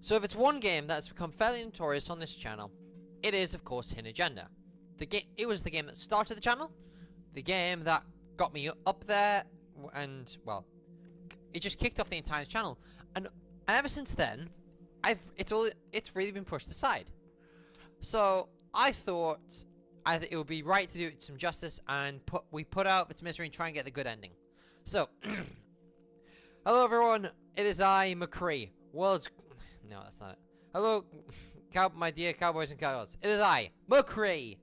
So if it's one game that's become fairly notorious on this channel, it is of course Hidden Agenda. It was the game that started the channel, the game that got me up there, and well, it just kicked off the entire channel. And ever since then, it's really been pushed aside. So I thought it would be right to do it some justice and we put out its misery and try and get the good ending. So hello everyone, it is I, MaCr3, world's... No, that's not it. Hello, my dear cowboys and cowgirls. It is I, MaCr3,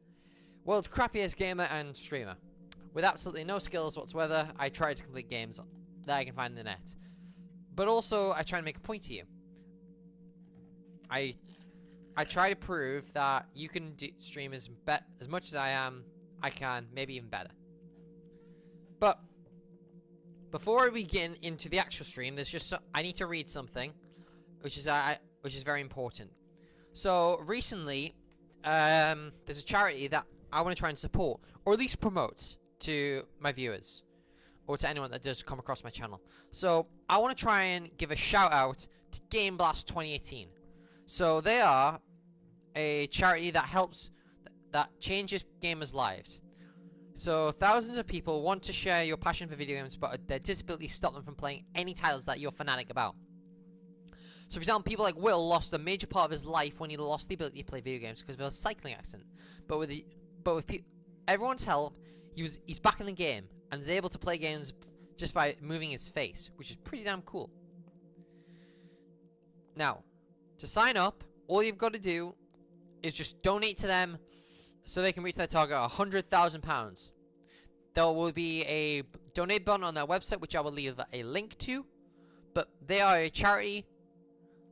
world's crappiest gamer and streamer. With absolutely no skills whatsoever, I try to complete games that I can find in the net. But also, I try and make a point to you. I try to prove that you can stream as much as I can, maybe even better. But before we get into the actual stream, there's just I need to read something, which is very important. So recently, there's a charity that I want to try and support, or at least promote to my viewers, or to anyone that does come across my channel. So I want to try and give a shout out to Game Blast 2018. So they are a charity that helps, that changes gamers' lives. So thousands of people want to share your passion for video games, but their disabilities stop them from playing any titles that you're fanatic about. So for example, people like Will lost a major part of his life when he lost the ability to play video games because of a cycling accident. But with everyone's help, he's back in the game and is able to play games just by moving his face, which is pretty damn cool. Now, to sign up, all you've got to do is just donate to them so they can reach their target of £100,000. There will be a donate button on their website, which I will leave a link to. But they are a charity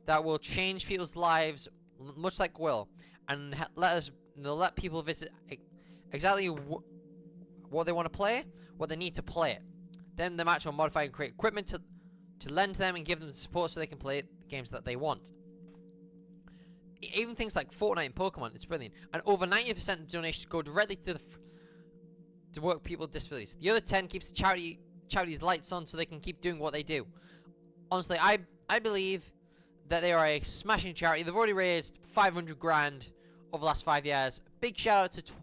that will change people's lives, much like Will, and they'll let people visit exactly what they want to play, what they need to play it. Then the match will modify and create equipment to lend to them and give them the support so they can play the games that they want. Even things like Fortnite and Pokemon, it's brilliant. And over 90% of donations go directly to work people with disabilities. The other 10 keeps the charity's lights on so they can keep doing what they do. Honestly, I believe that they are a smashing charity. They've already raised 500 grand over the last 5 years. Big shout out to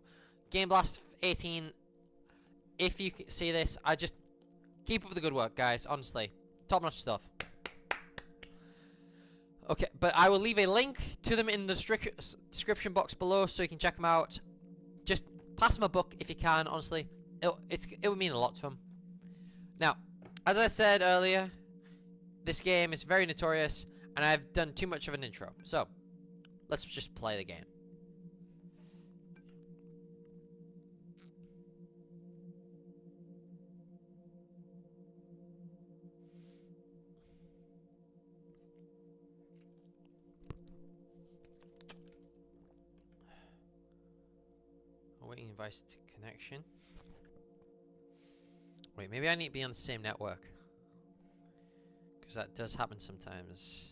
Game Blast 18. If you see this, I just keep up the good work, guys. Honestly, top notch stuff. Okay, but I will leave a link to them in the description box below so you can check them out. Just pass them a book if you can, honestly. It would mean a lot to them. Now, as I said earlier, this game is very notorious, and I've done too much of an intro. So, let's just play the game. Awaiting device to connection. Wait, maybe I need to be on the same network, because that does happen sometimes.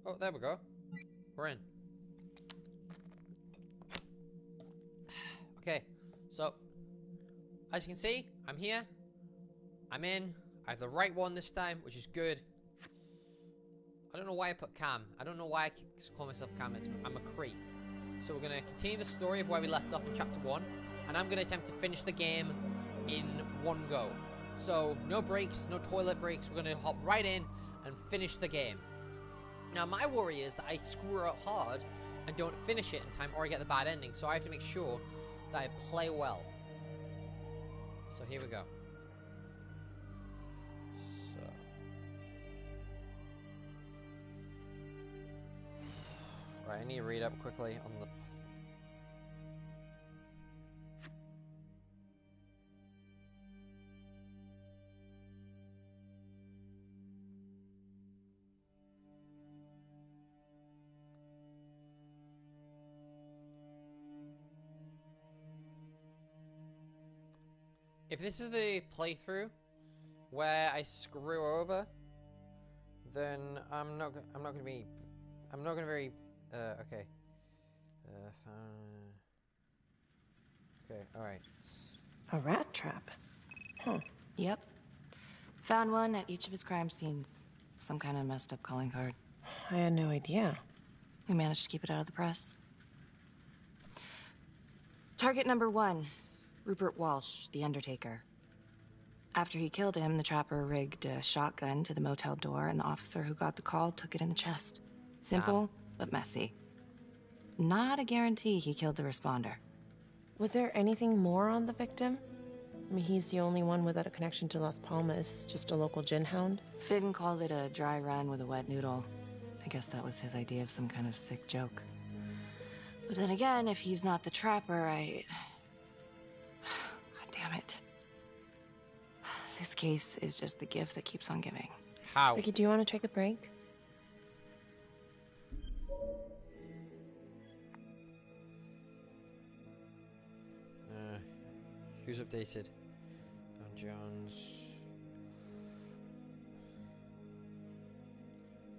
Oh, there we go. We're in. Okay, so as you can see, I'm here. I'm in. I have the right one this time, which is good. I don't know why I put Cam. I don't know why I call myself Cam. I'm a MaCr3. So we're going to continue the story of where we left off in Chapter 1. And I'm going to attempt to finish the game in one go. So no breaks, no toilet breaks. We're going to hop right in and finish the game. Now my worry is that I screw up hard and don't finish it in time, or I get the bad ending. So I have to make sure that I play well. So here we go. So right, I need to read up quickly on the... If this is the playthrough where I screw over, then I'm not going to be I'm not gonna very. Okay. Okay. All right. A rat trap. Huh. Yep. Found one at each of his crime scenes. Some kind of messed up calling card. I had no idea. We managed to keep it out of the press. Target number 1, Rupert Walsh, the Undertaker. After he killed him, the trapper rigged a shotgun to the motel door, and the officer who got the call took it in the chest. Simple, but messy. Not a guarantee he killed the responder. Was there anything more on the victim? I mean, he's the only one without a connection to Las Palmas, just a local gin hound. Finn called it a dry run with a wet noodle. I guess that was his idea of some kind of sick joke. But then again, if he's not the trapper, God damn it. This case is just the gift that keeps on giving. How? Ricky, do you want to take a break? Who's updated? Don Jones.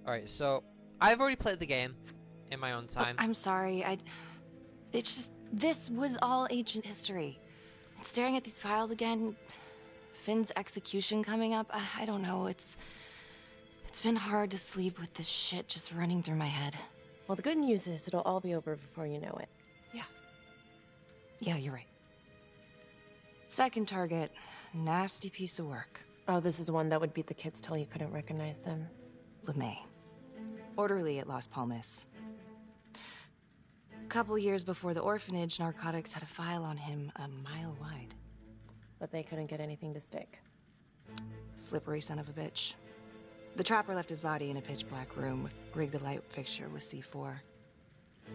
Alright, so I've already played the game in my own time. I'm sorry, it's just, this was all ancient history. And staring at these files again, Finn's execution coming up, I don't know, it's been hard to sleep with this shit just running through my head. Well, the good news is it'll all be over before you know it. Yeah, you're right. Second target, nasty piece of work. Oh, this is the one that would beat the kids till you couldn't recognize them. LeMay. Orderly at Las Palmas. A couple years before the orphanage, narcotics had a file on him a mile wide. But they couldn't get anything to stick. Slippery son of a bitch. The trapper left his body in a pitch-black room, rigged the light fixture with C4.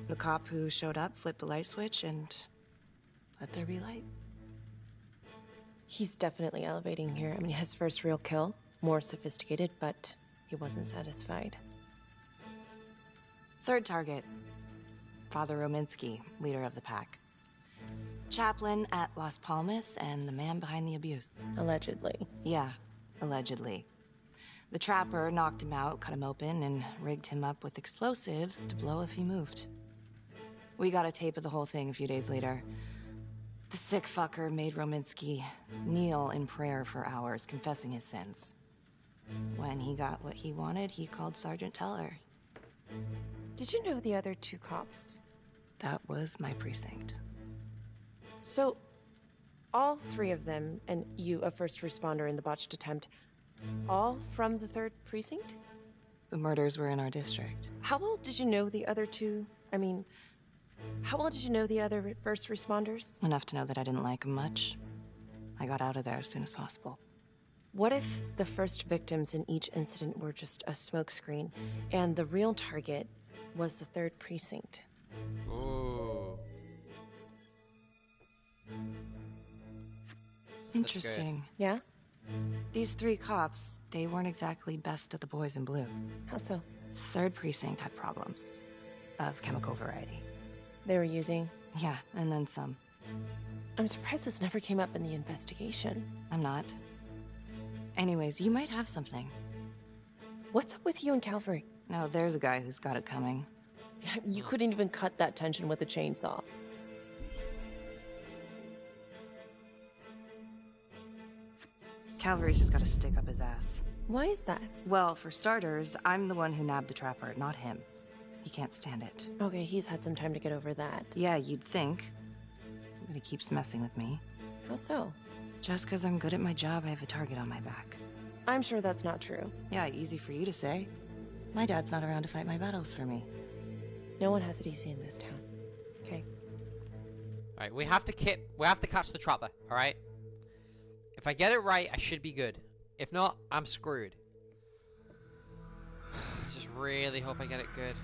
The cop who showed up flipped the light switch and let there be light. He's definitely elevating here. I mean, his first real kill, more sophisticated, but he wasn't satisfied. Third target, Father Rominsky, leader of the pack. Chaplain at Las Palmas and the man behind the abuse. Allegedly. Yeah, allegedly. The trapper knocked him out, cut him open, and rigged him up with explosives to blow if he moved. We got a tape of the whole thing a few days later. The sick fucker made Rominsky kneel in prayer for hours, confessing his sins. When he got what he wanted, he called Sergeant Teller. Did you know the other two cops? That was my precinct. So, all three of them, and you, a first responder in the botched attempt, all from the 3rd precinct? The murders were in our district. How well did you know the other two? I mean, how well did you know the other first responders? Enough to know that I didn't like him much. I got out of there as soon as possible. What if the first victims in each incident were just a smokescreen, and the real target was the 3rd precinct? Ooh. Interesting. Yeah? These 3 cops, they weren't exactly best of the boys in blue. How so? 3rd precinct had problems. Of chemical variety. They were using... Yeah, and then some. I'm surprised this never came up in the investigation. I'm not. Anyways, you might have something. What's up with you and Calvary? Now there's a guy who's got it coming. You couldn't even cut that tension with a chainsaw. Calvary's just gotta stick up his ass. Why is that? Well, for starters, I'm the one who nabbed the trapper, not him. He can't stand it. Okay, he's had some time to get over that. Yeah, you'd think. But he keeps messing with me. How so? Just because I'm good at my job, I have a target on my back. I'm sure that's not true. Yeah, easy for you to say. My dad's not around to fight my battles for me. No one has it easy in this town. Okay? Alright, we have to catch the trapper, alright? If I get it right, I should be good. If not, I'm screwed. I just really hope I get it good.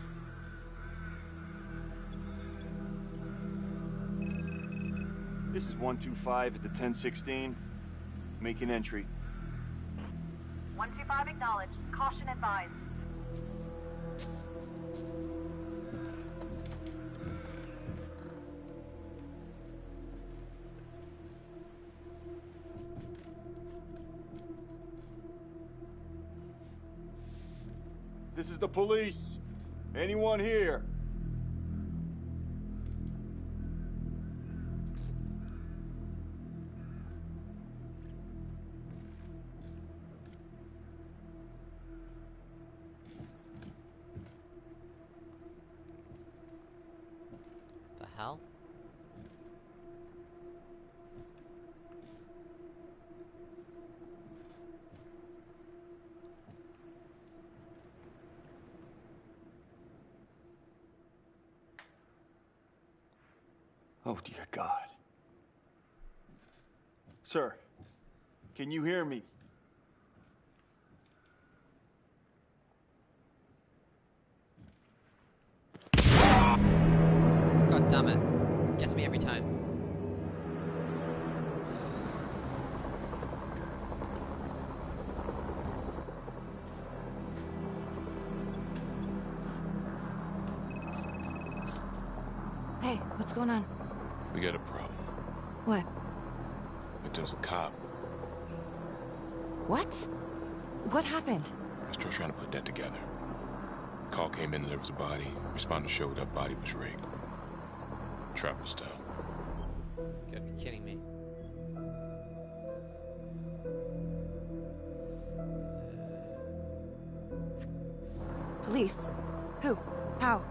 This is 125 at the 1016. Making entry. 125 acknowledged. Caution advised. This is the police. Anyone here? The hell? Oh, dear God. Sir, can you hear me? God damn it. Gets me every time. Hey, what's going on? We got a problem. What? Victim's a cop. What? What happened? I'm still trying to put that together. Call came in and there was a body. Responder showed up, body was rigged. Trapper style. You gotta be kidding me. Police? Who? How?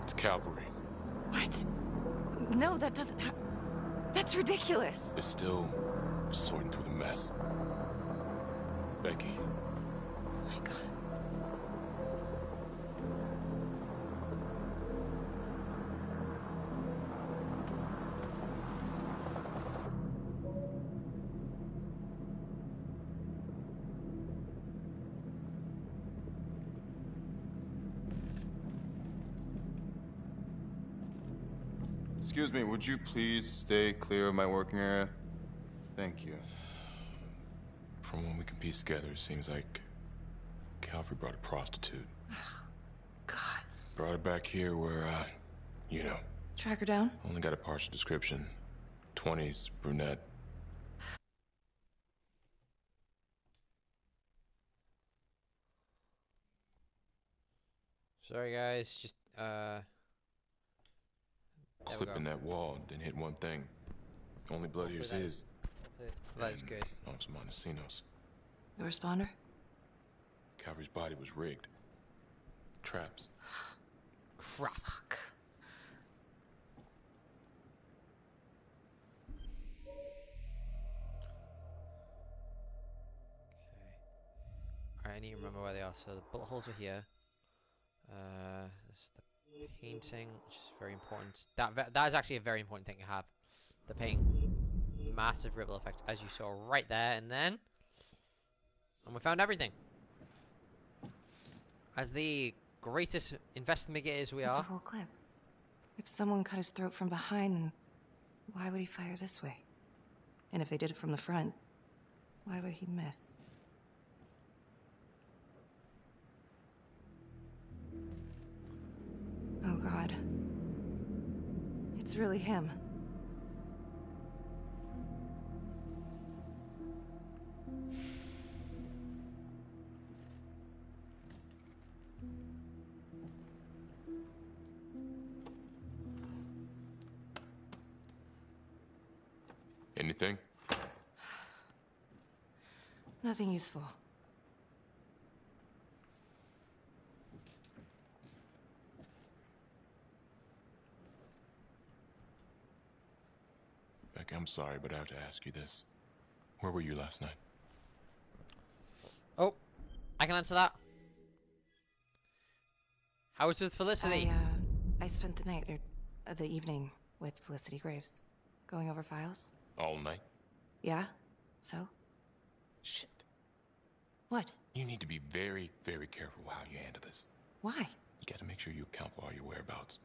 It's cavalry. What? No, that doesn't That's ridiculous. They're still sorting through the mess. Becky, Oh my God. Excuse me, would you please stay clear of my working area? Thank you. from what we can piece together, it seems like Calvary brought a prostitute. God. Brought her back here where, you know. Track her down? Only got a partial description. 20s, brunette. Sorry guys, just there we Clip go. in that wall, didn't hit one thing. Only blood here's Hopefully his. That's good. On some Montesinos. The responder? Calvary's body was rigged. Traps. Crap. Fuck. Alright, I need to remember where they are. So the bullet holes are here. There's the painting, which is very important. That is actually a very important thing to have. The paint. Massive ripple effect, as you saw right there, and we found everything. As the greatest investigators we That's a are. whole clip. If someone cut his throat from behind, then why would he fire this way? And if they did it from the front, why would he miss? Oh God. It's really him. Anything? Nothing useful. Becky, I'm sorry, but I have to ask you this. Where were you last night? Oh, I can answer that. I was with Felicity. I spent the night, or the evening, with Felicity Graves. Going over files. All night? Yeah? So? Shit. What? You need to be very, very careful how you handle this. Why? You gotta make sure you account for all your whereabouts.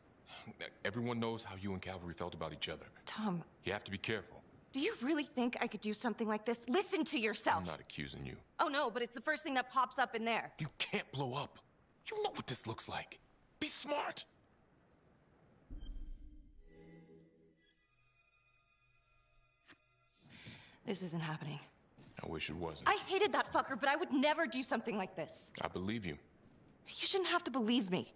Everyone knows how you and Calvary felt about each other. Tom, You have to be careful. do you really think I could do something like this? Listen to yourself! I'm not accusing you. Oh no, but it's the first thing that pops up in there. You can't blow up. You know what this looks like. Be smart. This isn't happening. I wish it wasn't. I hated that fucker, but I would never do something like this. I believe you. You shouldn't have to believe me.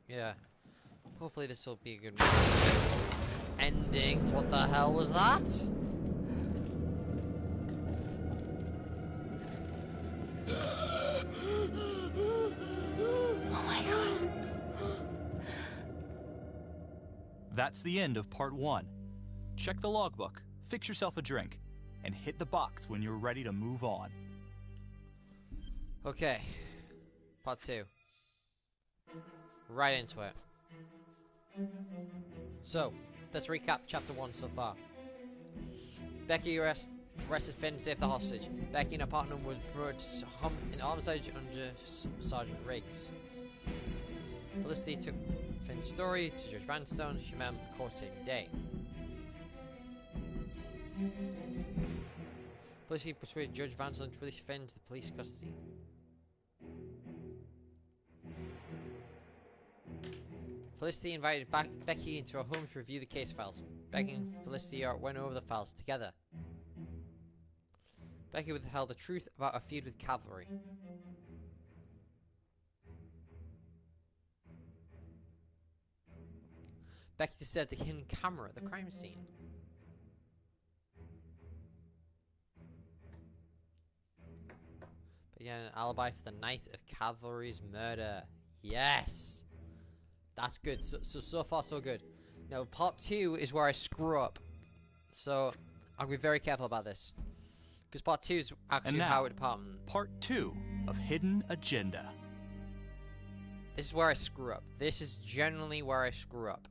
Yeah. Hopefully this will be a good ending. What the hell was that? Oh my god. That's the end of part 1. Check the logbook, fix yourself a drink, and hit the box when you're ready to move on. Okay. Part 2. Right into it. So, let's recap chapter 1 so far. Becky arrested Finn to save the hostage. Becky and her partner were promoted in homicide under Sergeant Riggs. Felicity took Finn's story to Judge Vanstone. She met him at the court same day. Felicity persuaded Judge Vanstone to release Finn to the police custody. Felicity invited Becky into her home to review the case files. Becky and Felicity went over the files together. Becky withheld the truth about her feud with Cavalry. Becky disturbed the hidden camera at the crime scene. But yeah, an alibi for the night of Cavalry's murder. Yes! That's good. So far, so good. Now, part 2 is where I screw up. So, I'll be very careful about this. Because part 2 is actually how it department. Part 2 of Hidden Agenda. This is where I screw up. This is generally where I screw up.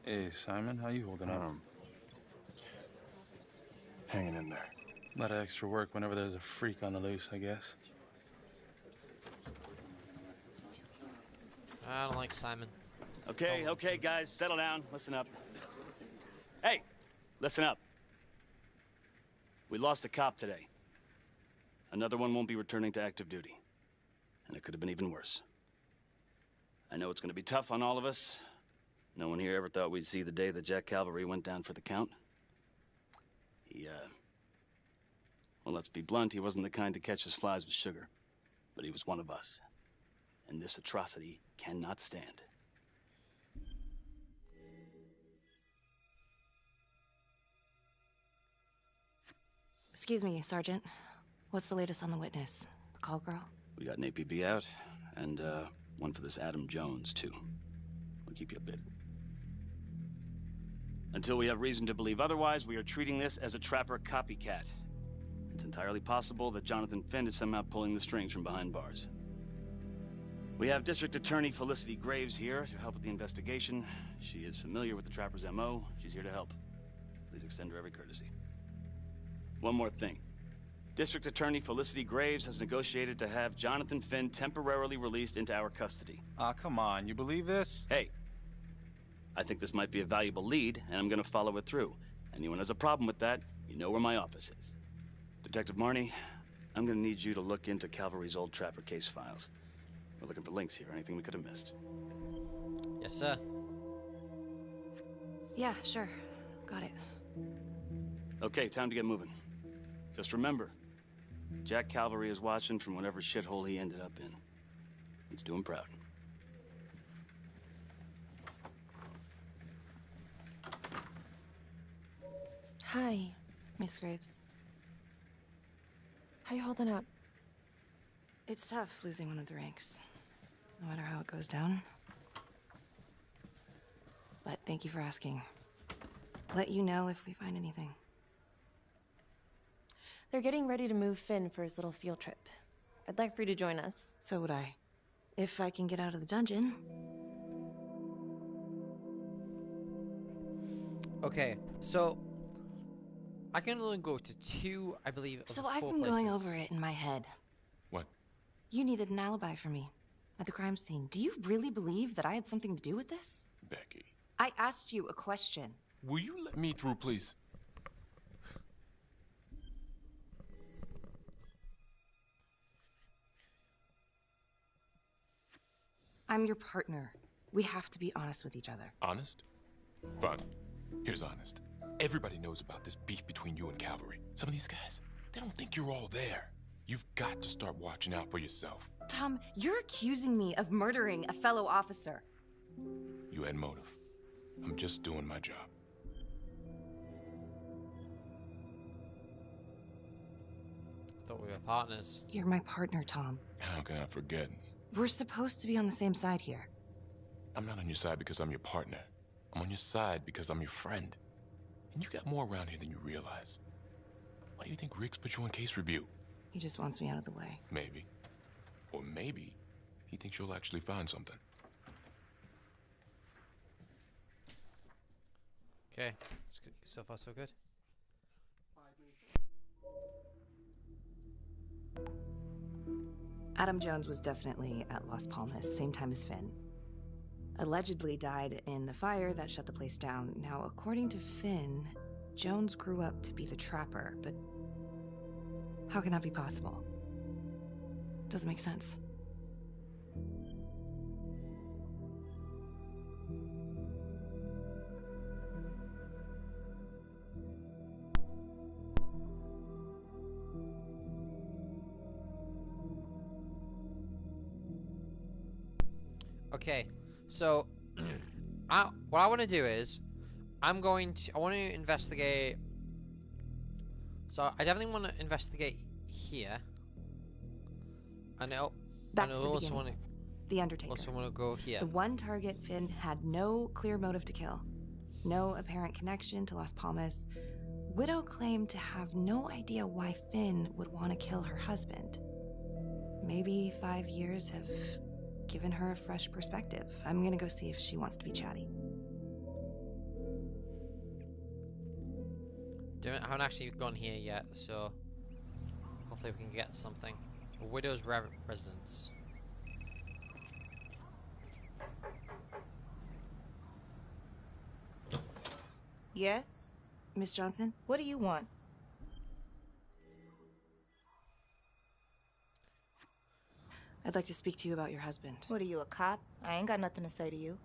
Hey, Simon, how you holding up? Hanging in there. A lot of extra work whenever there's a freak on the loose, I guess. I don't like Simon. Okay, okay, guys, settle down. Listen up. Hey, listen up. We lost a cop today. Another one won't be returning to active duty. And it could have been even worse. I know it's going to be tough on all of us. No one here ever thought we'd see the day that Jack Cavalry went down for the count. Well, let's be blunt, he wasn't the kind to catch his flies with sugar. But he was one of us. And this atrocity cannot stand. Excuse me, Sergeant. What's the latest on the witness? The call girl? We got an APB out, and one for this Adam Jones, too. We'll keep you updated. Until we have reason to believe otherwise, we are treating this as a trapper copycat. It's entirely possible that Jonathan Finn is somehow pulling the strings from behind bars. We have District Attorney Felicity Graves here to help with the investigation. She is familiar with the trapper's MO. She's here to help. Please extend her every courtesy. One more thing. District Attorney Felicity Graves has negotiated to have Jonathan Finn temporarily released into our custody. Aw, come on. You believe this? Hey, I think this might be a valuable lead, and I'm gonna follow it through. Anyone has a problem with that, you know where my office is. Detective Marnie, I'm gonna need you to look into Cavalry's old trapper case files. We're looking for links here, anything we could have missed. Yes, sir. Yeah, sure. Got it. Okay, time to get moving. Just remember, Jack Cavalry is watching from whatever shithole he ended up in. Let's do him proud. Hi. Miss Graves. How you holding up? It's tough losing one of the ranks, no matter how it goes down. But thank you for asking. Let you know if we find anything. They're getting ready to move Finn for his little field trip. I'd like for you to join us. So would I. If I can get out of the dungeon. Okay, so I can only go to 2, I believe, of So the I've 4 been going places. over it in my head. What? You needed an alibi for me. at the crime scene. Do you really believe that I had something to do with this? Becky. I asked you a question. Will you let me through, please? I'm your partner. We have to be honest with each other. Honest? Fine. Here's honest. Everybody knows about this beef between you and Cavalry. Some of these guys, they don't think you're all there. You've got to start watching out for yourself. Tom, you're accusing me of murdering a fellow officer. You had motive. I'm just doing my job. Thought we were partners. You're my partner, Tom. How can I forget? We're supposed to be on the same side here. I'm not on your side because I'm your partner. I'm on your side because I'm your friend. And you got more around here than you realize. Why do you think Riggs put you on case review? He just wants me out of the way. Maybe. Or maybe he thinks you'll actually find something. Okay, so far so good. Adam Jones was definitely at Las Palmas, same time as Finn. Allegedly died in the fire that shut the place down. Now, according to Finn, Jones grew up to be the trapper, but how can that be possible? Doesn't make sense. Okay, so what I want to do is I want to investigate. So I definitely want to investigate here. And I Back to the also beginning. want to. The Undertaker. Also want to go here. The one target Finn had no clear motive to kill. No apparent connection to Las Palmas. Widow claimed to have no idea why Finn would want to kill her husband. Maybe 5 years have given her a fresh perspective. I'm gonna go see if she wants to be chatty. I haven't actually gone here yet, so hopefully we can get something. A widow's residence. Yes? Miss Johnson? What do you want? I'd like to speak to you about your husband. What are you, a cop? I ain't got nothing to say to you.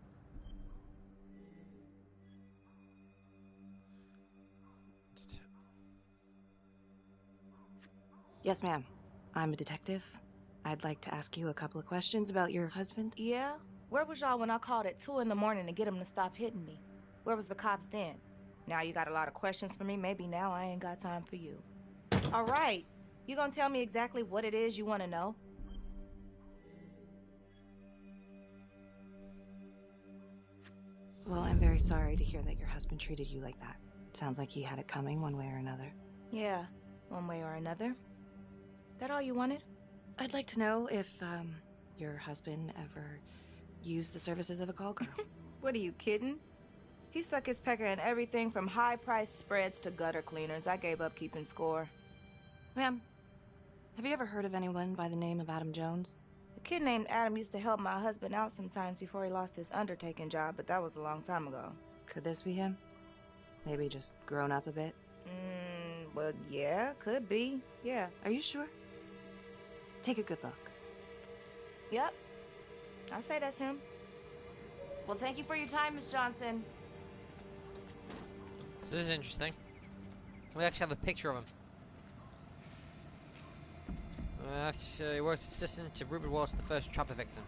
Yes, ma'am. I'm a detective. I'd like to ask you a couple of questions about your husband. Yeah? Where was y'all when I called at 2 in the morning to get him to stop hitting me? Where was the cops then? Now you got a lot of questions for me. Maybe now I ain't got time for you. All right. You gonna tell me exactly what it is you want to know? Well, I'm very sorry to hear that your husband treated you like that. Sounds like he had it coming one way or another. Yeah, one way or another. That all you wanted? I'd like to know if, your husband ever used the services of a call girl. What are you kidding? He suck his pecker in everything from high-priced spreads to gutter cleaners. I gave up keeping score. Ma'am, have you ever heard of anyone by the name of Adam Jones? A kid named Adam used to help my husband out sometimes before he lost his undertaking job, but that was a long time ago. Could this be him? Maybe just grown up a bit? Well, yeah, could be. Yeah. Are you sure? Take a good look. Yep. I say that's him. Well, thank you for your time, Miss Johnson. So this is interesting. We actually have a picture of him. He works as assistant to Rupert Walsh, the first trapper victim.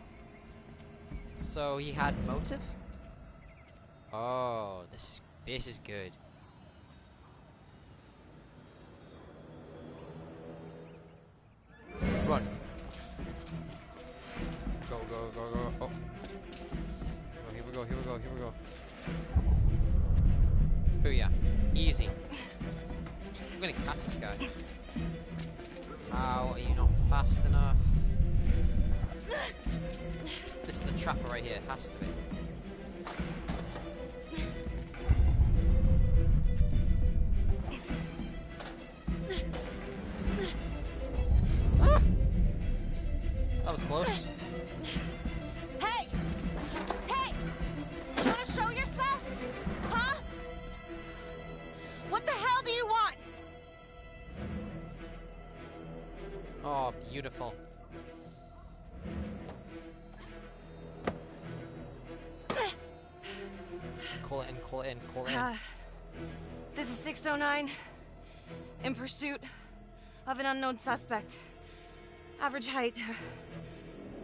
So he had motive? Oh, this is good. Run. Go, go, go, go. Oh. Here we go, here we go, here we go. Booyah. Easy. I'm gonna catch this guy. How are you not fast enough? This is the trapper right here, it has to be. Ah! That was close. beautiful. Call it in, call it in, call it in. This is 609. In pursuit of an unknown suspect. Average height.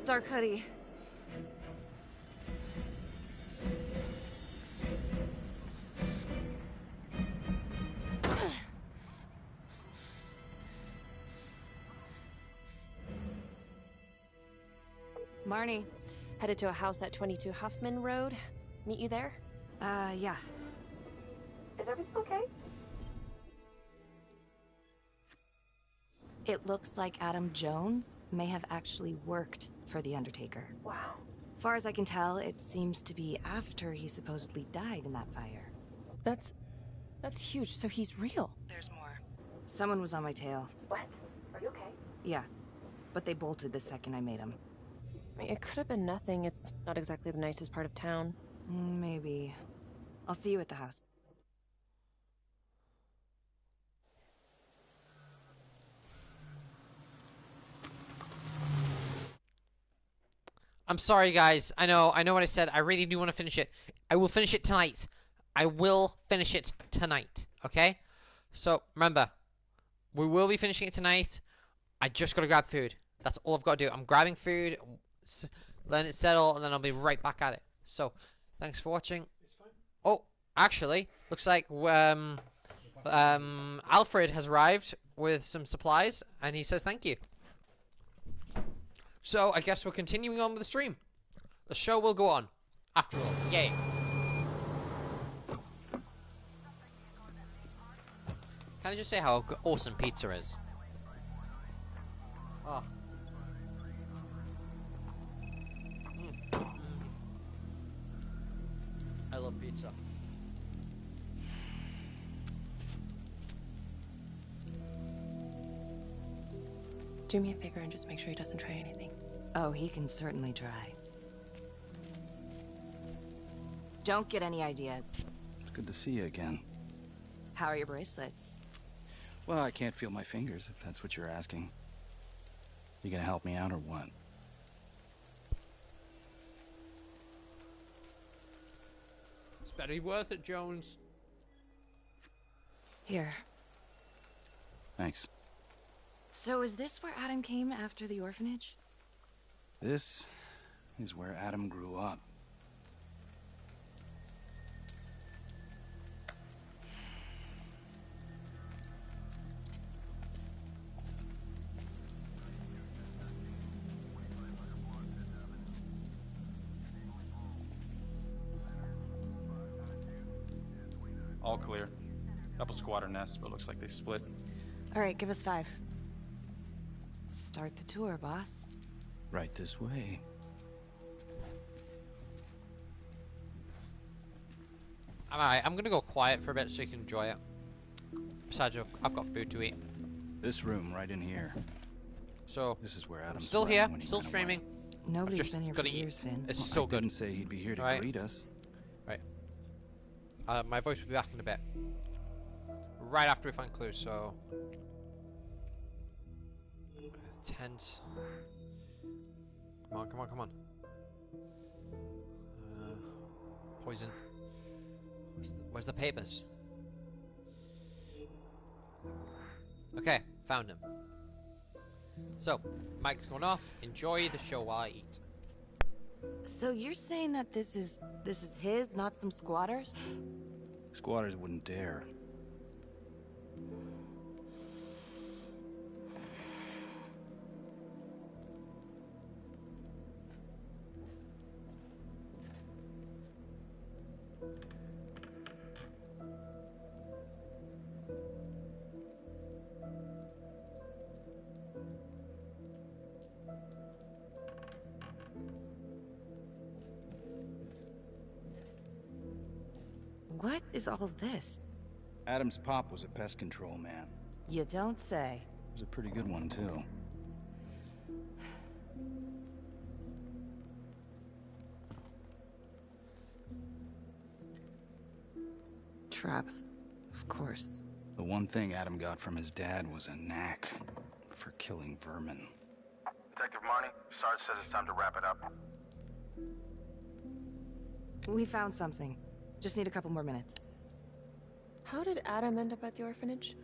Dark hoodie. Marnie. Headed to a house at 22 Huffman Road. Meet you there? Yeah. Is everything okay? It looks like Adam Jones may have actually worked for the Undertaker. Wow. Far as I can tell, it seems to be after he supposedly died in that fire. That's huge. So he's real. There's more. Someone was on my tail. What? Are you okay? Yeah, but they bolted the second I made them. I mean, it could have been nothing. It's not exactly the nicest part of town. Maybe. I'll see you at the house. I'm sorry, guys. I know what I said. I really do want to finish it. I will finish it tonight. I will finish it tonight. Okay? So, remember, we will be finishing it tonight. I just gotta grab food. That's all I've got to do. I'm grabbing food, letting it settle, and then I'll be right back at it. So, thanks for watching. Oh, actually, looks like Alfred has arrived with some supplies, and he says thank you. So, I guess we're continuing on with the stream. The show will go on. After all. Yay. Can I just say how awesome pizza is? Oh. I love pizza. Do me a favor and just make sure he doesn't try anything. Oh, he can certainly try. Don't get any ideas. It's good to see you again. How are your bracelets? Well, I can't feel my fingers, if that's what you're asking. You gonna help me out or what? It's better be worth it, Jones. Here. Thanks. So is this where Adam came after the orphanage? This is where Adam grew up. All clear. Couple squatter nests, but looks like they split. All right, give us 5. Start the tour, boss. Right this way. Alright, I'm gonna go quiet for a bit so you can enjoy it. Besides, I've got food to eat. This room right in here. So, this is where Adam's still here, still streaming. Nobody's been here for years, Finn. It's well, so I good. didn't say he'd be here to greet us. Right. My voice will be back in a bit. Right after we find clues, so... Tent. Come on, come on, come on. Poison. Where's the papers? Okay, found him. So, mic's going off. Enjoy the show while I eat. So you're saying that this is his, not some squatters? Squatters wouldn't dare. What is all this? Adam's pop was a pest control man. You don't say. He was a pretty good one, too. Traps, of course. The one thing Adam got from his dad was a knack for killing vermin. Detective Marnie, Sarge says it's time to wrap it up. We found something. Just need a couple more minutes. How did Adam end up at the orphanage?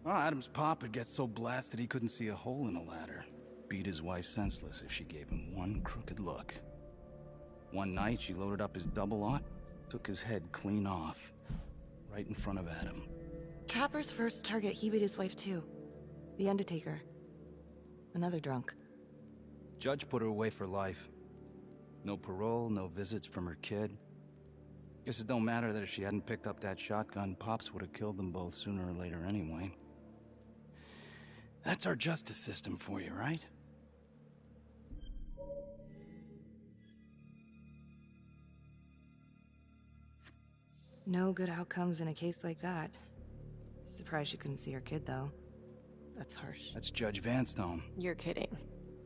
Well, Adam's pop had got so blasted he couldn't see a hole in a ladder. Beat his wife senseless if she gave him one crooked look. One night, she loaded up his double-aught, took his head clean off, right in front of Adam. Trapper's first target, he beat his wife too. The Undertaker. Another drunk. Judge put her away for life. No parole, no visits from her kid. Guess it don't matter that if she hadn't picked up that shotgun, Pops would have killed them both sooner or later anyway. That's our justice system for you, right? No good outcomes in a case like that. Surprised she couldn't see her kid, though. That's harsh. That's Judge Vanstone. You're kidding.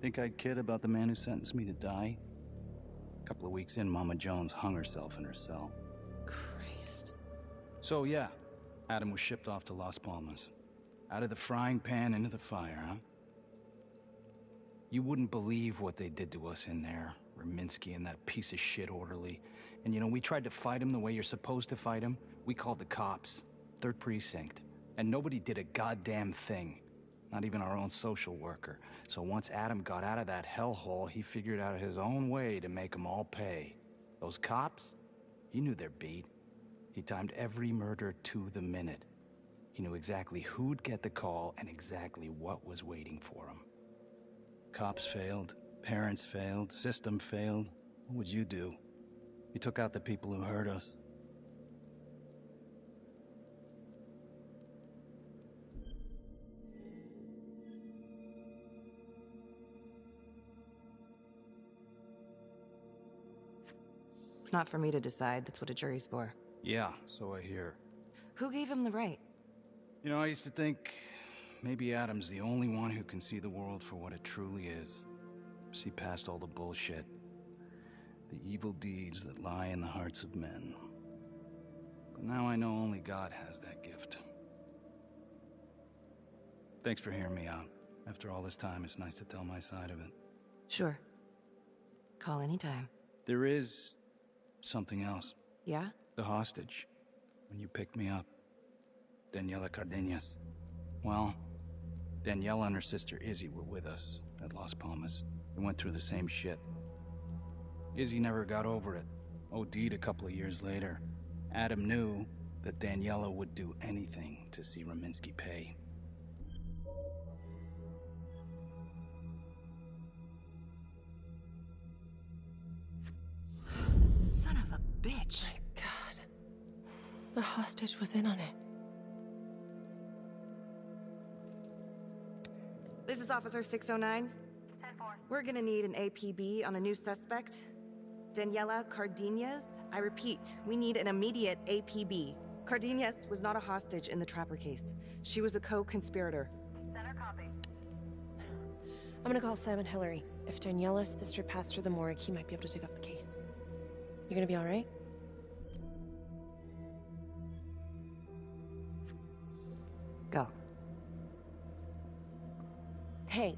Think I'd kid about the man who sentenced me to die? A couple of weeks in, Mama Jones hung herself in her cell. Christ. So yeah, Adam was shipped off to Las Palmas. Out of the frying pan into the fire, huh? You wouldn't believe what they did to us in there. Raminsky and that piece of shit orderly. And you know, we tried to fight him the way you're supposed to fight him. We called the cops. 3rd Precinct. And nobody did a goddamn thing. Not even our own social worker. So once Adam got out of that hellhole, he figured out his own way to make them all pay. Those cops? He knew their beat. He timed every murder to the minute. He knew exactly who'd get the call and exactly what was waiting for him. Cops failed. Parents failed. System failed. What would you do? You took out the people who hurt us. It's not for me to decide. That's what a jury's for. Yeah, so I hear. Who gave him the right? You know, I used to think maybe Adam's the only one who can see the world for what it truly is. See past all the bullshit. The evil deeds that lie in the hearts of men. But now I know only God has that gift. Thanks for hearing me out. After all this time, it's nice to tell my side of it. Sure. Call anytime. There is something else. Yeah? The hostage. When you picked me up. Daniela Cardenas. Well, Daniela and her sister Izzy were with us at Las Palmas. We went through the same shit. Izzy never got over it. OD'd a couple of years later. Adam knew that Daniela would do anything to see Raminsky pay. Son of a bitch. My God. The hostage was in on it. This is Officer 609. 10-4. We're gonna need an APB on a new suspect. Daniela Cardenas. I repeat, we need an immediate APB. Cardenas was not a hostage in the Trapper case. She was a co-conspirator. Center copy. I'm gonna call Sam and Hillary. If Daniela's sister passed through the morgue, he might be able to take off the case. You gonna be all right? Go. Hey.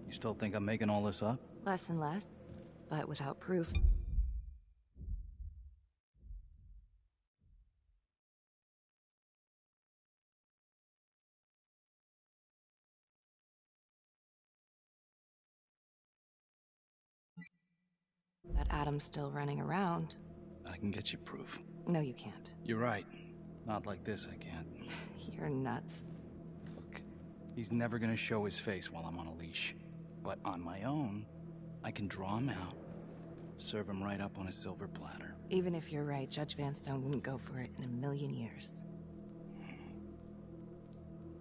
You still think I'm making all this up? Less and less, but without proof. That Adam's still running around. I can get you proof. No, you can't. You're right. Not like this, I can't. You're nuts. Look, he's never gonna show his face while I'm on a leash. But on my own, I can draw him out, serve him right up on a silver platter. Even if you're right, Judge Vanstone wouldn't go for it in a million years.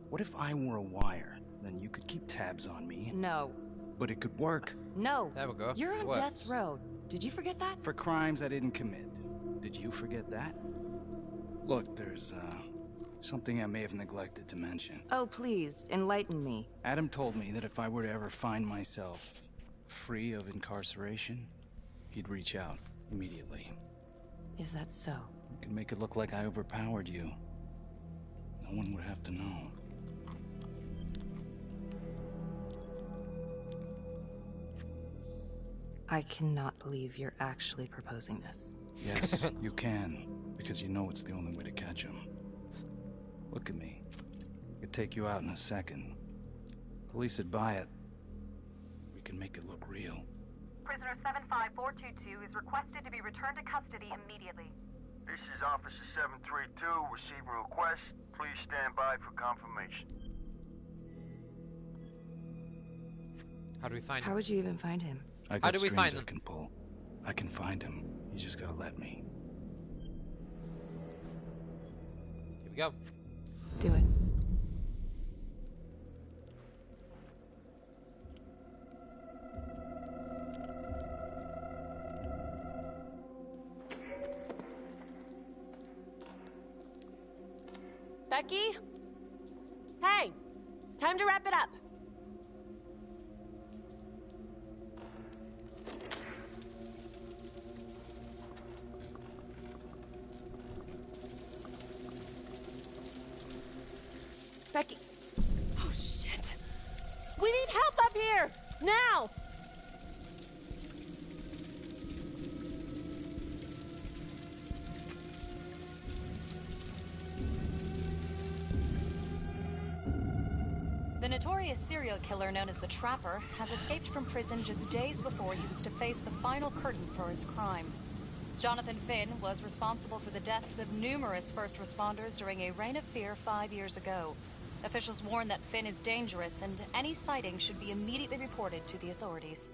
What if I were a wire? Then you could keep tabs on me. No. But it could work. No. There we go. You're on It works. death row. Did you forget that? For crimes I didn't commit. Did you forget that? Look, there's, something I may have neglected to mention. Oh, please, enlighten me. Adam told me that if I were to ever find myself free of incarceration, he'd reach out. Immediately. Is that so? You can make it look like I overpowered you. No one would have to know. I cannot believe you're actually proposing this. Yes, you can, because you know it's the only way to catch him. Look at me. I could take you out in a second. Police would buy it. We can make it look real. Prisoner 75422 is requested to be returned to custody immediately. This is Officer 732 receiving request. Please stand by for confirmation. How do we find him? How would you even find him? I got How do we find strings I him? can pull. I can find him. You just gotta let me. Here we go. Do it. Becky? Hey! Time to wrap it up. Becky. Oh, shit. We need help up here! Now! The notorious serial killer known as the Trapper has escaped from prison just days before he was to face the final curtain for his crimes. Jonathan Finn was responsible for the deaths of numerous first responders during a reign of fear 5 years ago. Officials warn that Finn is dangerous and any sighting should be immediately reported to the authorities.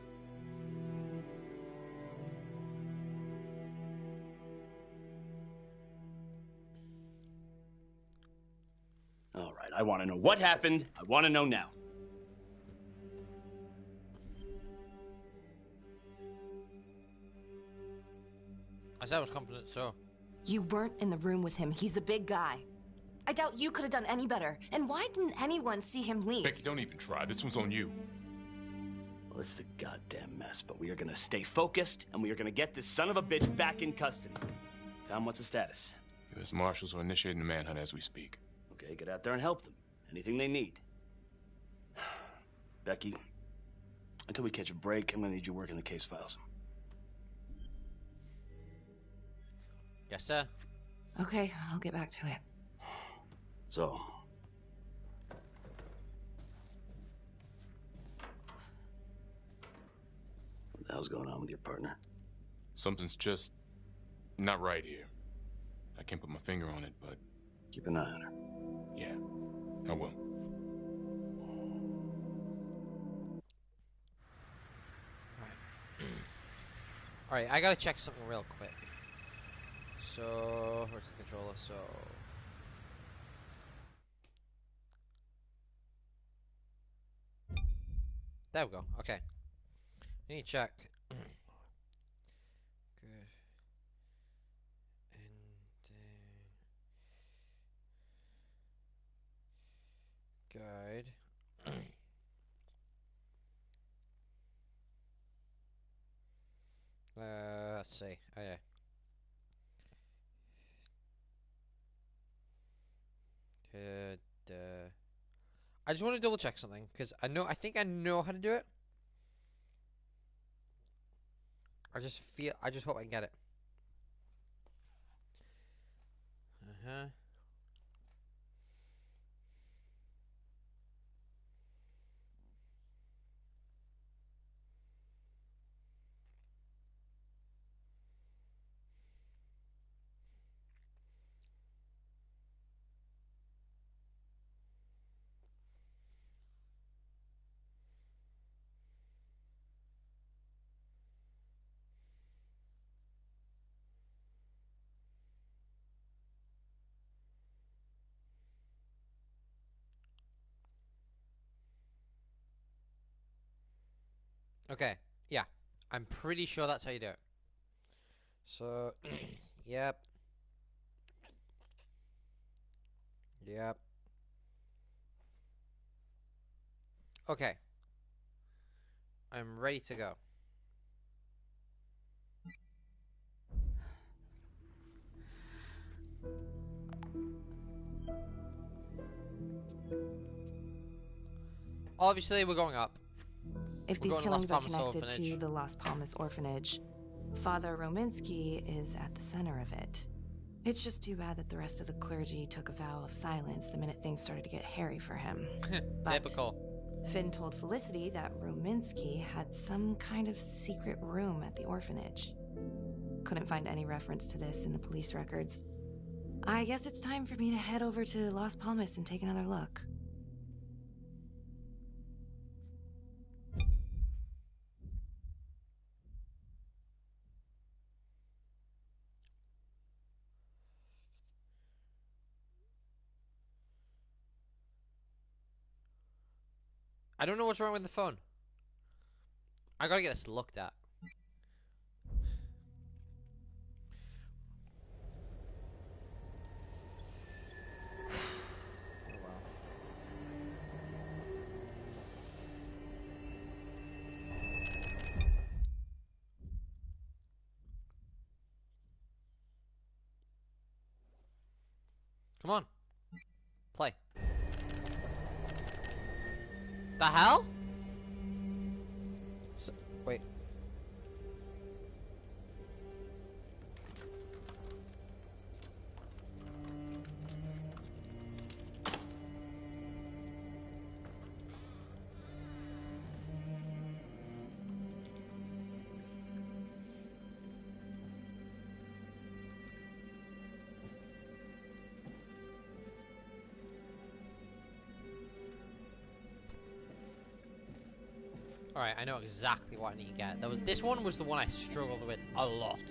All right, I want to know what happened. I want to know now. I said I was confident, so. You weren't in the room with him. He's a big guy. I doubt you could have done any better. And why didn't anyone see him leave? Becky, don't even try. This one's on you. Well, this is a goddamn mess, but we are gonna stay focused, and we are gonna get this son of a bitch back in custody. Tom, what's the status? U.S. Marshals are initiating the manhunt as we speak. Okay, get out there and help them. Anything they need. Becky, until we catch a break, I'm gonna need you working the case files. Yes, sir. Okay, I'll get back to it. So, what the hell's going on with your partner? Something's just not right here. I can't put my finger on it, but... Keep an eye on her. Yeah, I will. Alright, I gotta check something real quick. So, where's the controller? So... There we go, okay. I need to check. Good. Guide. Let's see. Oh yeah. Good. I just want to double check something because I think I know how to do it. I just hope I can get it. Uh-huh. Okay, yeah. I'm pretty sure that's how you do it. So, yep. Yep. Okay. I'm ready to go. obviously we're going up. If We're these going to Las killings are Palmas connected Orphanage. to the Las Palmas Orphanage, Father Rominsky is at the center of it. It's just too bad that the rest of the clergy took a vow of silence the minute things started to get hairy for him. Typical. Finn told Felicity that Rominsky had some kind of secret room at the orphanage. Couldn't find any reference to this in the police records. I guess it's time for me to head over to Las Palmas and take another look. I don't know what's wrong with the phone. I gotta get this looked at. Come on. Play. The hell? Wait. Alright, I know exactly what I need to get. This one was the one I struggled with a lot.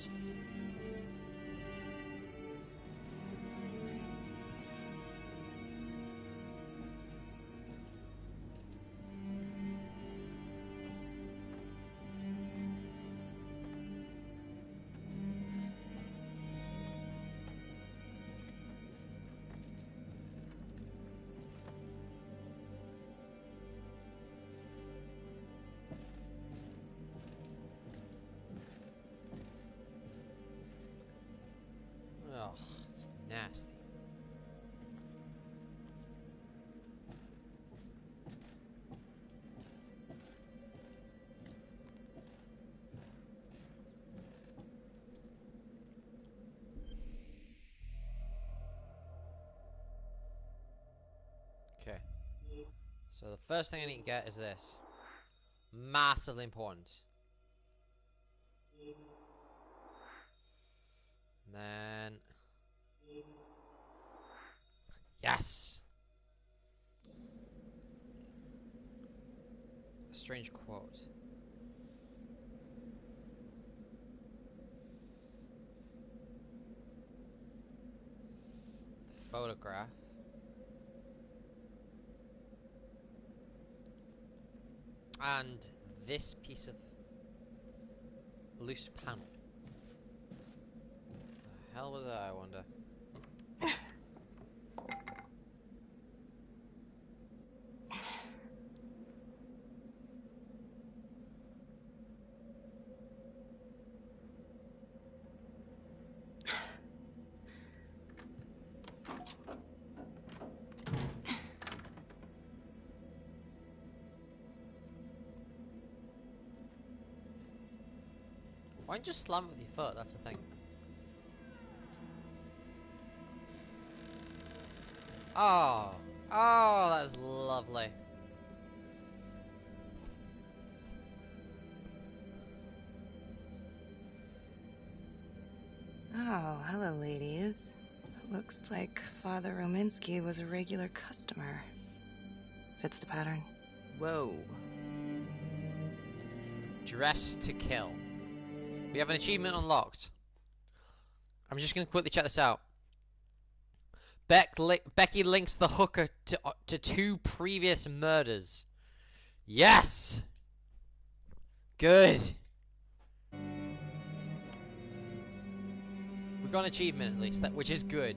Ugh, it's nasty. Okay. So the first thing I need to get is this. Massively important. And then... Yes! A strange quote. The photograph. And this piece of loose panel. The hell was that, I wonder? Why don't you just slam it with your foot? That's the thing. Oh, oh, that's lovely. Oh, hello, ladies. Looks like Father Rominsky was a regular customer. Fits the pattern. Whoa. Dress to kill. We have an achievement unlocked. I'm just going to quickly check this out. Becky links the hooker to 2 previous murders. Yes! Good. We've got an achievement at least, which is good.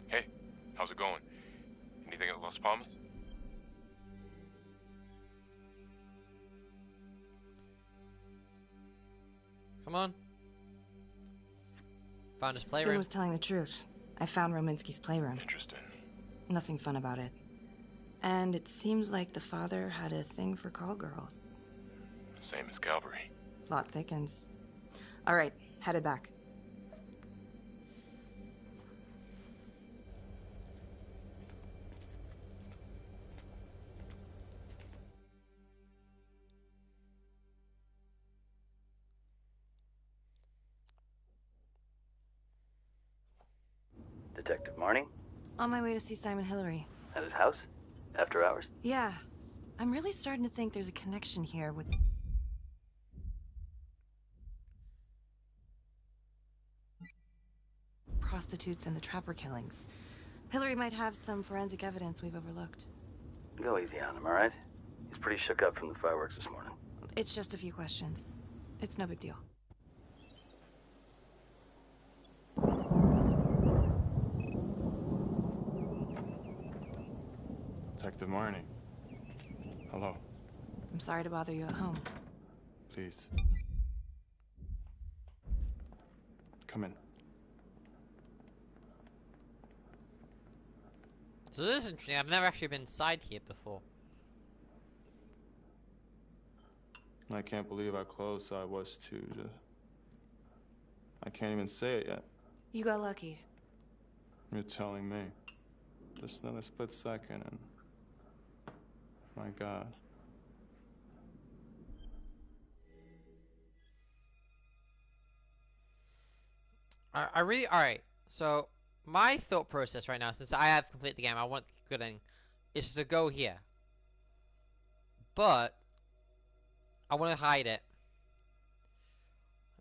Hey, how's it going? Anything at Las Palmas? Come on. Found his Finn playroom. was telling the truth. I found Rominsky's playroom. Interesting. Nothing fun about it. And it seems like the father had a thing for call girls. Same as Calvary. Plot thickens. All right, headed back. Detective Marnie? On my way to see Simon Hillary. At his house? After hours? Yeah. I'm really starting to think there's a connection here with... prostitutes and the Trapper killings. Hillary might have some forensic evidence we've overlooked. Go easy on him, all right? He's pretty shook up from the fireworks this morning. It's just a few questions. It's no big deal. Detective Marnie. Hello. I'm sorry to bother you at home. Please. Come in. So this is interesting. I've never actually been inside here before. I can't believe how close I was to I can't even say it yet. You got lucky. You're telling me. Just another split second and... My God. I really... Alright, so my thought process right now, since I have completed the game, I want to keep going, is to go here. But I want to hide it.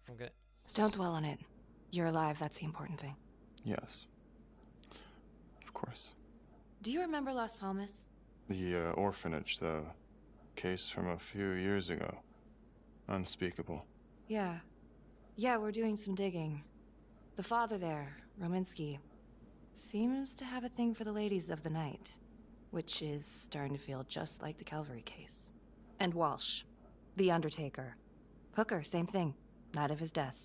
I'm good. Don't dwell on it. You're alive, that's the important thing. Yes. Of course. Do you remember Las Palmas? The orphanage, the case from a few years ago. Unspeakable. Yeah. Yeah, we're doing some digging. The father there, Rominsky, seems to have a thing for the ladies of the night, which is starting to feel just like the Calvary case. And Walsh, the Undertaker. Hooker, same thing. Night of his death.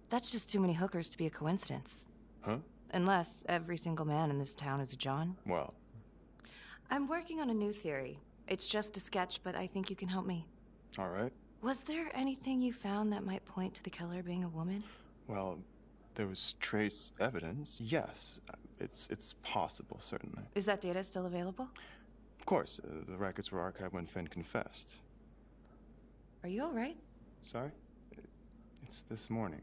That's just too many hookers to be a coincidence. Huh? Unless every single man in this town is a John. Well... I'm working on a new theory. It's just a sketch, but I think you can help me. All right. Was there anything you found that might point to the killer being a woman? Well, there was trace evidence. Yes, it's possible, certainly. Is that data still available? Of course, the records were archived when Finn confessed. Are you all right? Sorry? It's this morning.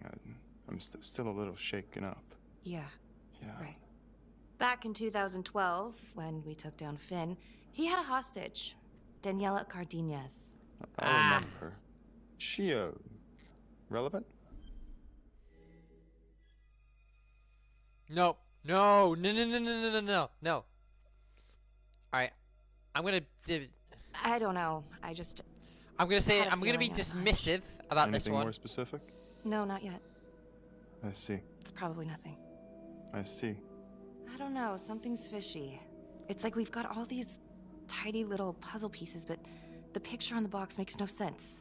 I'm still a little shaken up. Yeah. Yeah. Right. Back in 2012, when we took down Finn, he had a hostage, Daniela Cardenas. I remember her. She, relevant? No. No. No, no, no, no, no, no, no, no. Alright. I'm gonna... I don't know. I'm gonna say... I'm gonna be dismissive about Anything this one. more specific? No, not yet. I see. It's probably nothing. I see. I don't know. Something's fishy. It's like we've got all these tidy little puzzle pieces, but the picture on the box makes no sense.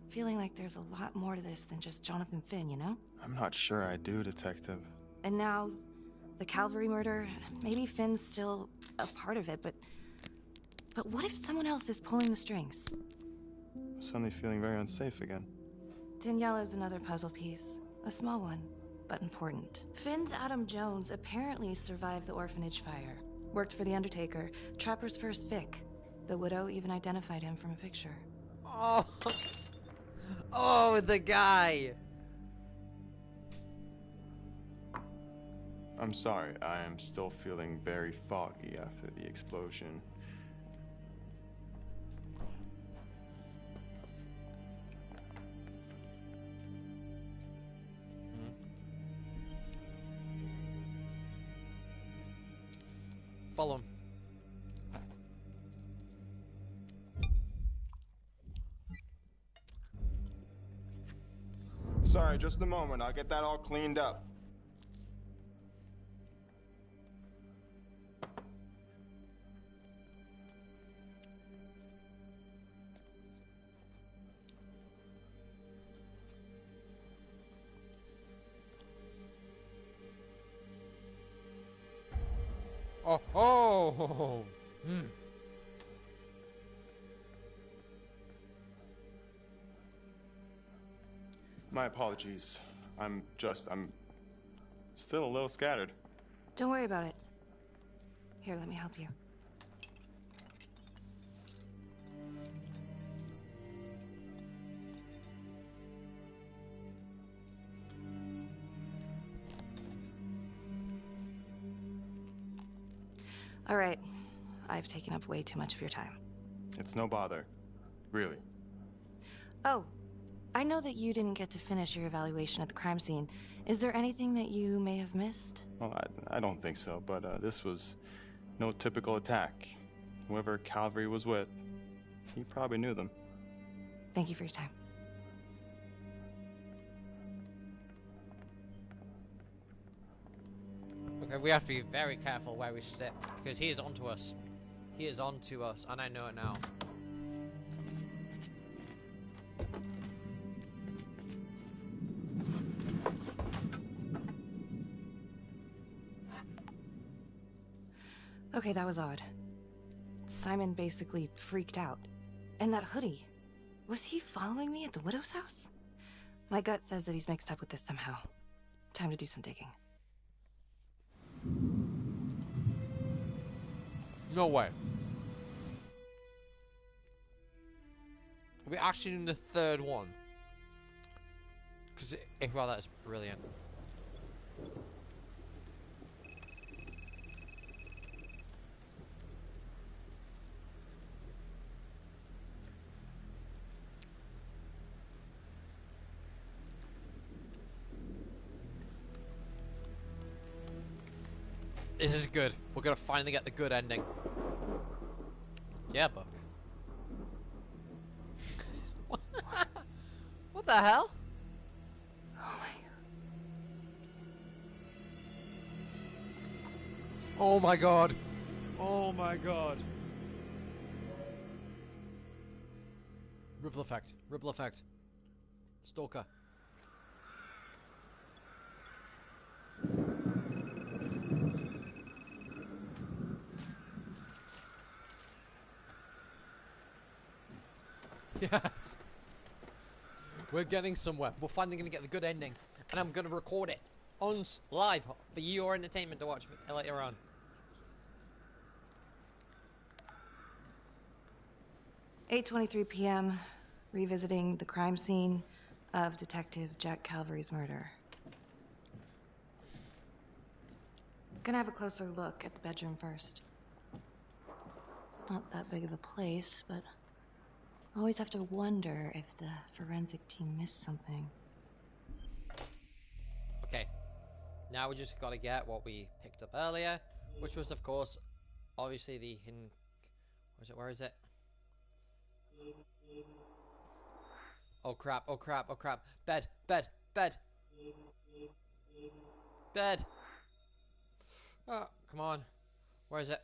Feeling like there's a lot more to this than just Jonathan Finn, you know? I'm not sure I do, Detective. And now, the Calvary murder, maybe Finn's still a part of it, but what if someone else is pulling the strings? I'm suddenly feeling very unsafe again. Daniela is another puzzle piece. A small one, but important. Finn's Adam Jones apparently survived the orphanage fire. Worked for the Undertaker, Trapper's first Vic. The widow even identified him from a picture. Oh! Oh, the guy! I'm sorry, I am still feeling very foggy after the explosion. Follow him. Sorry, just a moment. I'll get that all cleaned up. oh, oh. Hmm. My apologies. I'm still a little scattered. Don't worry about it. Here, let me help you. All right. I've taken up way too much of your time. It's no bother. Really. Oh, I know that you didn't get to finish your evaluation at the crime scene. Is there anything that you may have missed? Well, I don't think so, but this was no typical attack. Whoever Calvary was with, he probably knew them. Thank you for your time. Okay, we have to be very careful where we step, because he is onto us. He is onto us, and I know it now. Okay, that was odd. Simon basically freaked out. And that hoodie. Was he following me at the widow's house? My gut says that he's mixed up with this somehow. Time to do some digging. No way. We're actually in the third one. Because, well, that's brilliant. This is good. We're gonna finally get the good ending. Yeah, Buck. What the hell? Oh my god. Oh my god. Ripple effect. Ripple effect. Stalker. Yes. We're getting somewhere. We're finally going to get the good ending. And I'm going to record it on live for your entertainment to watch later on. "8:23 p.m. Revisiting the crime scene of Detective Jack Calvary's murder. Gonna have a closer look at the bedroom first. It's not that big of a place, but I always have to wonder if the forensic team missed something. Okay. Now we just got to get what we picked up earlier, which was, of course, obviously the hidden... Where is it? Oh crap, oh crap, oh crap. Bed, bed, bed. Bed. Oh, come on. Where is it?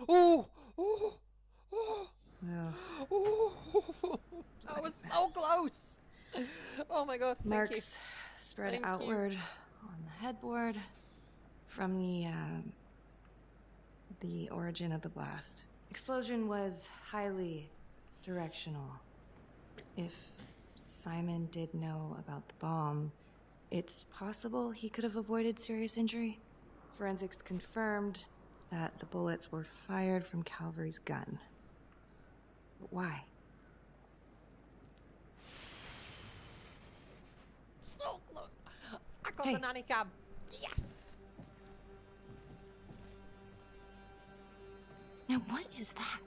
Oh! Oh! Oh! Yeah. Oh! That was so close! Oh my god, thank you. Marks spread Thank outward on the headboard from the origin of the blast. Explosion was highly directional. If Simon did know about the bomb, it's possible he could have avoided serious injury. Forensics confirmed that the bullets were fired from Calvary's gun. But why? So close. I got Hey. the nanny cam. Yes. Now what is that?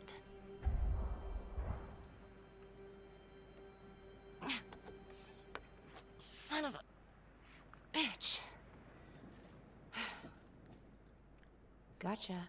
Son of a bitch. Gotcha.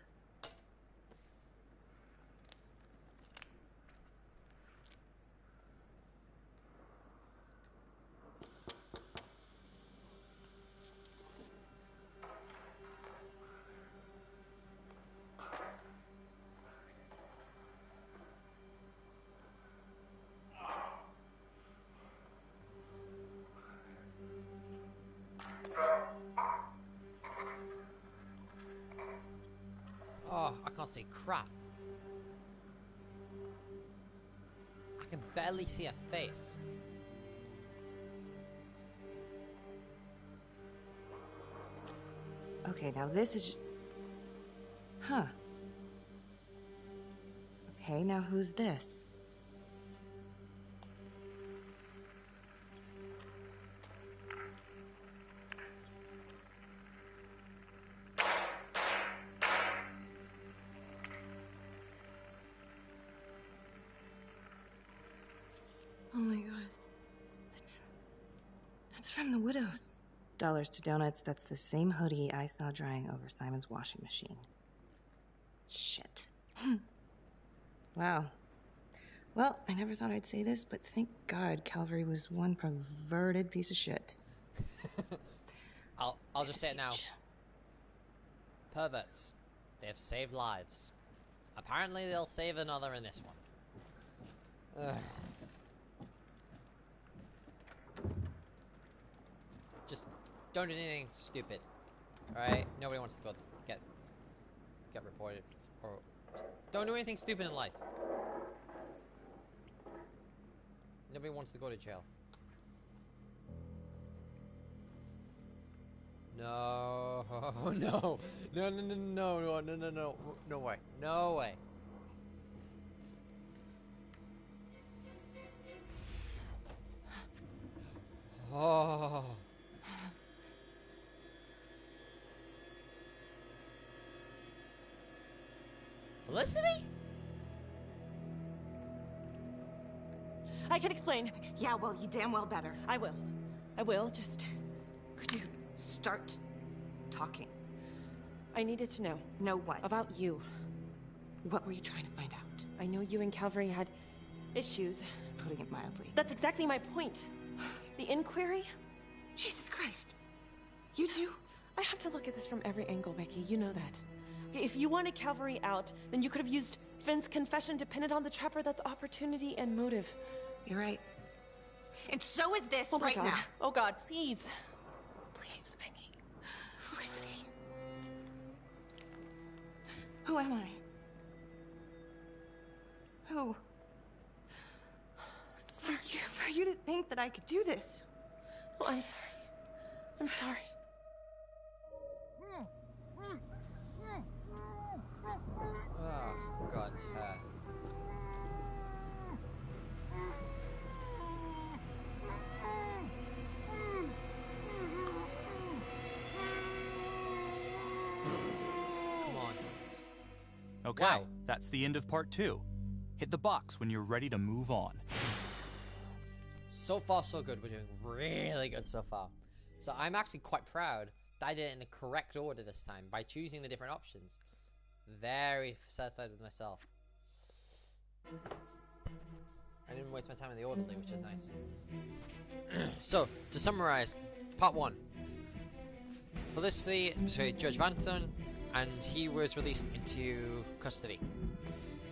Oh, I can't see crap. I can barely see a face. Okay, now this is just... Huh. Okay, now who's this? Oh my god. That's from the Widows. Dollars to donuts, that's the same hoodie I saw drying over Simon's washing machine. Shit. Wow. Well, I never thought I'd say this, but thank God Calvary was one perverted piece of shit. I'll just say it now. Perverts. They have saved lives. Apparently they'll save another in this one. Ugh. Just don't do anything stupid. Alright? Nobody wants to go get reported. Or don't do anything stupid in life. Nobody wants to go to jail. No, no, no, no, no, no, no, no, no, no way, no way. Oh. Felicity? I can explain. Yeah, well, you damn well better. I will. I will, just... Could you start talking? I needed to know. Know what? About you. What were you trying to find out? I know you and Calvary had issues. It's putting it mildly. That's exactly my point. The inquiry? Jesus Christ. You too? I have to look at this from every angle, Becky. You know that. Okay, if you wanted Calvary out, then you could have used Finn's confession to pin it on the Trapper. That's opportunity and motive. You're right. And so is this Oh my right God. now. Oh God, please. Please, Becky. Felicity. Who am I? Who? For you to think that I could do this. Oh, I'm sorry. I'm sorry. Oh, God, it's her. Come on. Okay, Wow. That's the end of part 2. Hit the box when you're ready to move on. So far, so good. We're doing really good so far. So I'm actually quite proud that I did it in the correct order this time by choosing the different options. Very satisfied with myself. I didn't waste my time in the orderly, which is nice. So, to summarize, part 1. Felicity, sorry, Judge Vanton, and he was released into custody.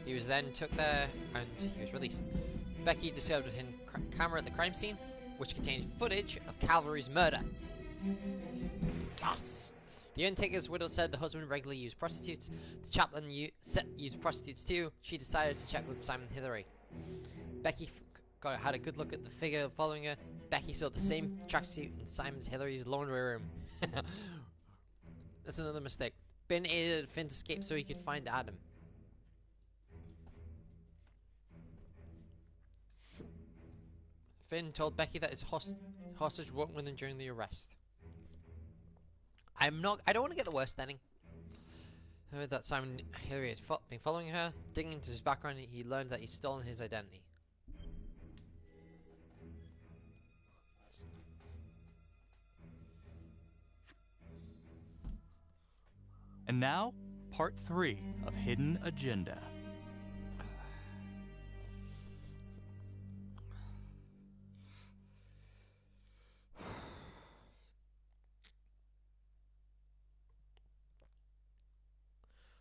He was then took there, and he was released. Becky discovered him camera at the crime scene, which contained footage of Calvary's murder. Yes! The undertaker's widow said the husband regularly used prostitutes. The chaplain used prostitutes too. She decided to check with Simon Hillary. Becky had a good look at the figure following her. Becky saw the same tracksuit in Simon Hillary's laundry room. That's another mistake. Ben aided Finn's escape so he could find Adam. Finn told Becky that his hostage won't with him during the arrest. I don't want to get the worst ending. I heard that Simon Hillary had been following her. Digging into his background, he learned that he's stolen his identity. And now, part 3 of Hidden Agenda.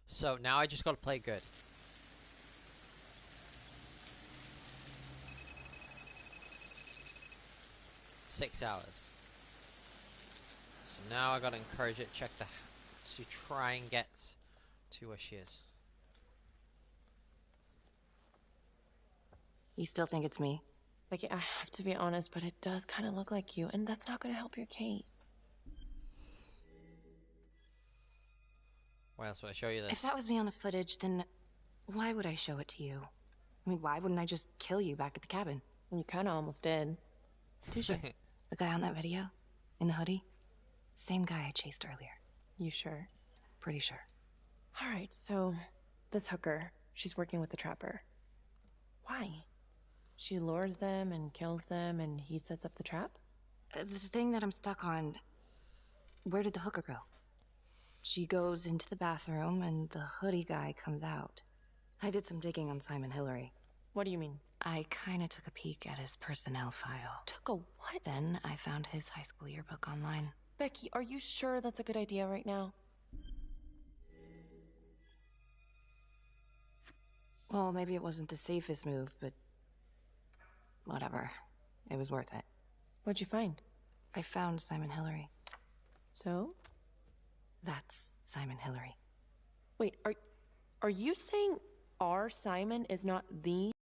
So now I just gotta play good. Six hours. So now I gotta encourage it, to try and get to where she is. You still think it's me? Becky, I have to be honest, but it does kind of look like you, and that's not going to help your case. Why else would I show you this? If that was me on the footage, then why would I show it to you? I mean, why wouldn't I just kill you back at the cabin? You kind of almost did. Touche. The guy on that video? In the hoodie? Same guy I chased earlier. You sure? Pretty sure. All right, so this hooker, she's working with the trapper. Why? She lures them and kills them, and he sets up the trap? The thing that I'm stuck on, where did the hooker go? She goes into the bathroom, and the hoodie guy comes out. I did some digging on Simon Hillary. What do you mean? I kinda took a peek at his personnel file. Took a what? Then I found his high school yearbook online. Becky, are you sure that's a good idea right now? Well, maybe it wasn't the safest move, but whatever. It was worth it. What'd you find? I found Simon Hillary. So? That's Simon Hillary. Wait, are you saying our Simon is not the